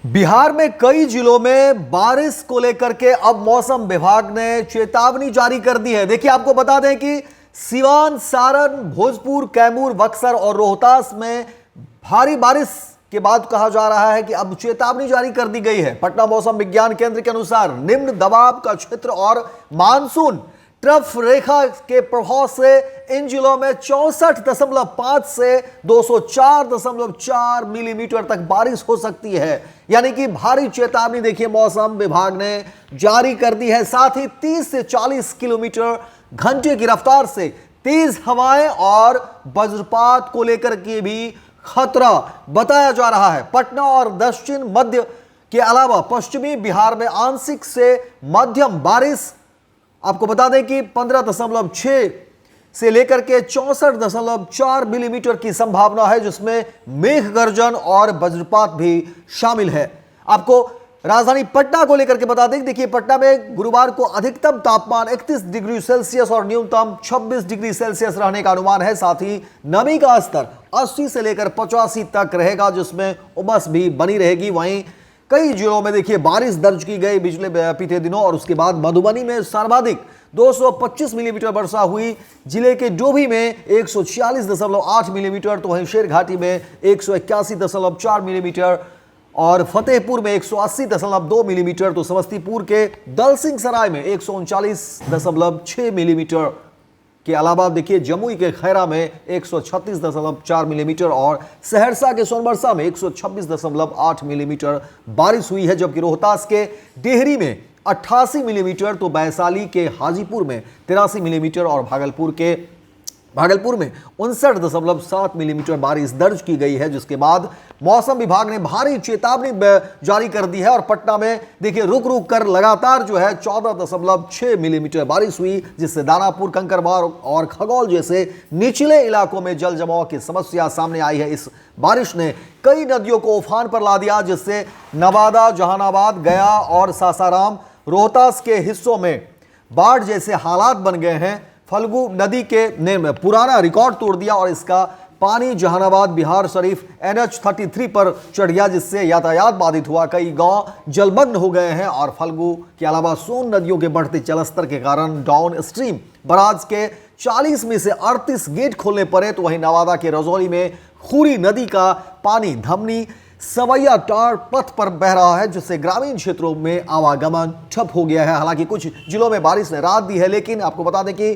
बिहार में कई जिलों में बारिश को लेकर के अब मौसम विभाग ने चेतावनी जारी कर दी है। देखिए, आपको बता दें कि सिवान, सारण, भोजपुर, कैमूर, बक्सर और रोहतास में भारी बारिश के बाद कहा जा रहा है कि अब चेतावनी जारी कर दी गई है। पटना मौसम विज्ञान केंद्र के अनुसार निम्न दबाव का क्षेत्र और मानसून ट्रफ रेखा के प्रभाव से इन जिलों में 64.5 से 204.4 मिलीमीटर तक बारिश हो सकती है। यानी कि भारी चेतावनी देखिए मौसम विभाग ने जारी कर दी है। साथ ही 30 से 40 किलोमीटर घंटे की रफ्तार से तेज हवाएं और वज्रपात को लेकर के भी खतरा बताया जा रहा है। पटना और दक्षिण मध्य के अलावा पश्चिमी बिहार में आंशिक से मध्यम बारिश, आपको बता दें कि 15.6 से लेकर के 64.4 मिलीमीटर की संभावना है, जिसमें मेघ गर्जन और वज्रपात भी शामिल है। आपको राजधानी पटना को लेकर के बता दें, देखिए पटना में गुरुवार को अधिकतम तापमान 31 डिग्री सेल्सियस और न्यूनतम 26 डिग्री सेल्सियस रहने का अनुमान है। साथ ही नमी का स्तर 80 से लेकर 85 तक रहेगा, जिसमें उमस भी बनी रहेगी। वहीं कई जिलों में देखिए बारिश दर्ज की गई पिछले बीते दिनों, और उसके बाद मधुबनी में सर्वाधिक 225 मिलीमीटर वर्षा हुई। जिले के डोभी में 146.8 मिलीमीटर, तो वहीं शेरघाटी में 181.4 मिलीमीटर और फतेहपुर में 180.2 मिलीमीटर, तो समस्तीपुर के दलसिंह सराय में 139.6 मिलीमीटर के अलावा देखिए जमुई के खैरा में 136.4 मिलीमीटर और सहरसा के सोनबरसा में 126.8 मिलीमीटर बारिश हुई है। जबकि रोहतास के डेहरी में 88 मिलीमीटर, तो वैशाली के हाजीपुर में 83 मिलीमीटर और भागलपुर में 59.7 मिलीमीटर बारिश दर्ज की गई है। जिसके बाद मौसम विभाग ने भारी चेतावनी जारी कर दी है और पटना में देखिए रुक रुक कर लगातार जो है 14.6 मिलीमीटर बारिश हुई, जिससे दानापुर, कंकड़बाग और खगौल जैसे निचले इलाकों में जल जमाव की समस्या सामने आई है। इस बारिश ने कई नदियों को उफान पर ला दिया, जिससे नवादा, जहानाबाद, गया और सासाराम, रोहतास के हिस्सों में बाढ़ जैसे हालात बन गए हैं। फल्गु नदी के ने पुराना रिकॉर्ड तोड़ दिया और इसका पानी जहानाबाद, बिहार शरीफ NH 33 पर चढ़ गया, जिससे यातायात बाधित हुआ। कई गांव जलमग्न हो गए हैं और फल्गु के अलावा सोन नदियों के बढ़ते जलस्तर के कारण डाउन स्ट्रीम बराज के 40 में से 38 गेट खोलने पड़े। तो वहीं नवादा के रजौली में खूरी नदी का पानी धमनी सवैया टार पथ पर बह रहा है, जिससे ग्रामीण क्षेत्रों में आवागमन ठप हो गया है। हालांकि कुछ जिलों में बारिश ने राहत दी है, लेकिन आपको बता दें कि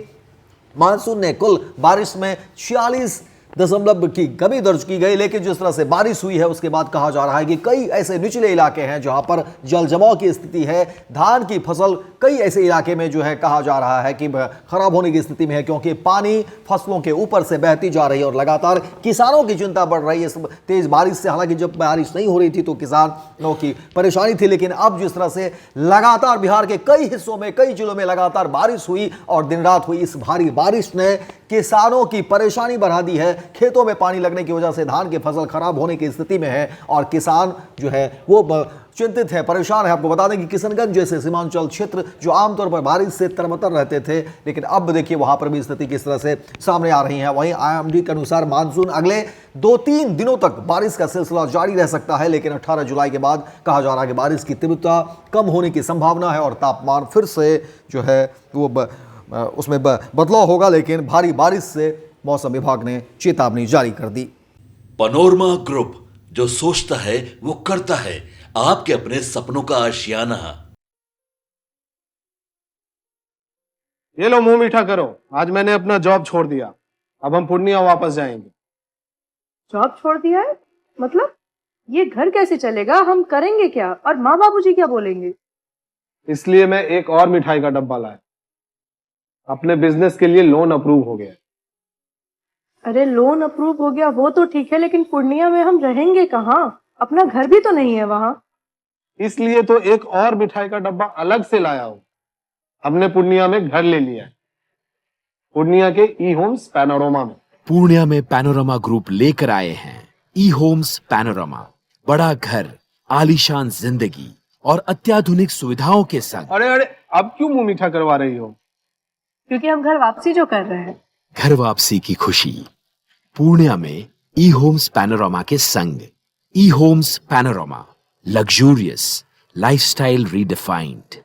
मानसून ने कुल बारिश में 46 दशमलव की कमी दर्ज की गई। लेकिन जिस तरह से बारिश हुई है उसके बाद कहा जा रहा है कि कई ऐसे निचले इलाके हैं जहां पर जल जमाव की स्थिति है। धान की फसल कई ऐसे इलाके में जो है कहा जा रहा है कि खराब होने की स्थिति में है, क्योंकि पानी फसलों के ऊपर से बहती जा रही है और लगातार किसानों की चिंता बढ़ रही है इस तेज बारिश से। हालांकि जब बारिश नहीं हो रही थी तो किसानों की परेशानी थी, लेकिन अब जिस तरह से लगातार बिहार के कई हिस्सों में, कई जिलों में लगातार बारिश हुई और दिन रात हुई, इस भारी बारिश ने किसानों की परेशानी बढ़ा दी है। खेतों में पानी लगने की वजह से धान की फसल खराब होने की स्थिति में है और किसान जो है वो चिंतित है, परेशान है। आपको बता दें कि किशनगंज जैसे सीमांचल क्षेत्र जो आमतौर पर बारिश से तरबतर रहते थे, लेकिन अब देखिए वहां पर भी स्थिति किस तरह से सामने आ रही है। वहीं IMD के अनुसार मानसून अगले 2-3 दिनों तक बारिश का सिलसिला जारी रह सकता है, लेकिन 18 जुलाई के बाद कहा जा रहा है कि बारिश की तीव्रता कम होने की संभावना है और तापमान फिर से जो है वो उसमें बदलाव होगा। लेकिन भारी बारिश से मौसम विभाग ने चेतावनी जारी कर दी। पनोरमा ग्रुप, जो सोचता है वो करता है, आपके अपने सपनों का आशियाना। ये लो मुंह मीठा करो, आज मैंने अपना जॉब छोड़ दिया, अब हम पूर्णिया वापस जाएंगे। जॉब छोड़ दिया है? मतलब ये घर कैसे चलेगा? हम करेंगे क्या? और माँ बाबूजी क्या बोलेंगे? इसलिए मैं एक और मिठाई का डब्बा लाया। अपने बिजनेस के लिए लोन अप्रूव हो गया। अरे लोन अप्रूव हो गया वो तो ठीक है, लेकिन पूर्णिया में हम रहेंगे कहाँ? अपना घर भी तो नहीं है वहां। इसलिए तो एक और मिठाई का डब्बा अलग से लाया हूं। हमने पूर्णिया में घर ले लिया है, पूर्णिया के E-Homes पैनोरमा में। पूर्णिया में पैनोरमा ग्रुप लेकर आए हैं E-Homes पैनोरमा। बड़ा घर, आलीशान जिंदगी और अत्याधुनिक सुविधाओं के संग। अरे अब क्यों मुंह मीठा करवा रही हो? क्योंकि हम घर वापसी जो कर रहे हैं। घर वापसी की खुशी पूर्णिया में E-Homes पैनोरमा के संग। E-Homes panorama, Luxurious, lifestyle redefined.